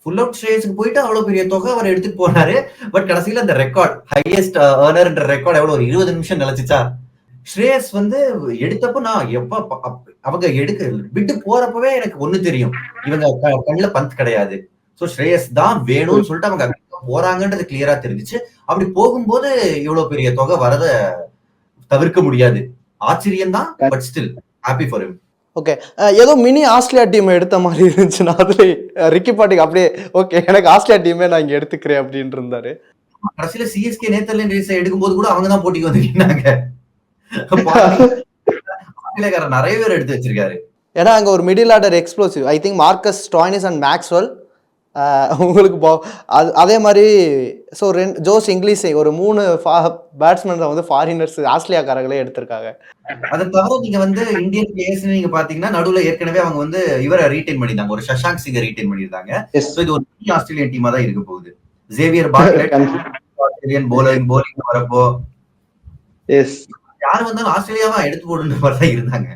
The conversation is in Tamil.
ஃபுல் அவுட் ஸ்ரேயஸ்க்கு போயிட்டு அவ்வளவு பெரிய தொகை அவர் எடுத்துட்டு போனாரு. பட் கடைசியில அந்த ரெக்கார்ட் ஹையஸ்ட் ஏர்னர்ன்ற ரெக்கார்ட் எவ்வளவு ஒரு 20 நிமிஷம் நிலைச்சுச்சா? ஸ்ரேயஸ் வந்து எடுத்தப்ப நான் அவங்க எடுக்க விட்டு போறப்பவே எனக்கு ஒண்ணு தெரியும். இவங்க கண்ணுல பந்த் கிடையாது. சோ ஸ்ரேயஸ் தான் வேணும்னு சொல்லிட்டு அவங்க போறாங்கன்றது கிளியரா தெரிஞ்சுச்சு. அப்படி போகும்போது இவ்வளவு பெரிய தொகை வரத தவிர்க்க முடியாது. ஆச்சரியம் தான், but still happy for him. Okay, ஏதோ மினி ஆஸ்திரேலியா டீம் எடுத்த மாதிரி இருந்துச்சுன்னா அதுல ரிக்கி பாண்டிங் அப்படியே ஓகே எனக்கு ஆஸ்திரேலியா டீமே நான் இங்க எடுத்துக்கிறேன் அப்படின்னு இருந்தாரு. கடைசியில சிஎஸ்கே நேதர்லாந்து ரேஸ் எடுக்கும்போது கூட அவங்க தான் போட்டிக்கு வந்துருக்காங்க. ஆஸ்திரேலியாக்காரர் நிறைய பேர் எடுத்து வச்சிருக்காரு. ஏன்னா அங்க ஒரு middle order explosive. I think Marcus Stoinis and Maxwell உங்களுக்கு அதே மாதிரி ஸோ ஜோஸ் இங்கிலீஷ் ஒரு 3 பேட்ஸ்மேன் வந்து ஃபாரினர்ஸ் ஆஸ்திரேலியாக்காரங்களே எடுத்திருக்காங்க. அதை தவிர நீங்க வந்து இந்தியன் பிளேயர்ஸ் நீங்க பாத்தீங்கன்னா நடுவுல ஏற்கனவே அவங்க வந்து இவரை ரீட்டைன் பண்ணிருந்தாங்க, ஒரு சஷாங்க் சிங்கை ரீட்டைன் பண்ணிருந்தாங்க. இது ஒரு ஆஸ்திரேலியன் டீமா தான் இருக்க போகுது. ஜேவியர் பார்க்லெட் ஆஸ்திரேலியன் போலிங் வரப்போ யாரு வந்தாலும் ஆஸ்திரேலியாவா எடுத்து போடுன்ற மாதிரி தான் இருந்தாங்க.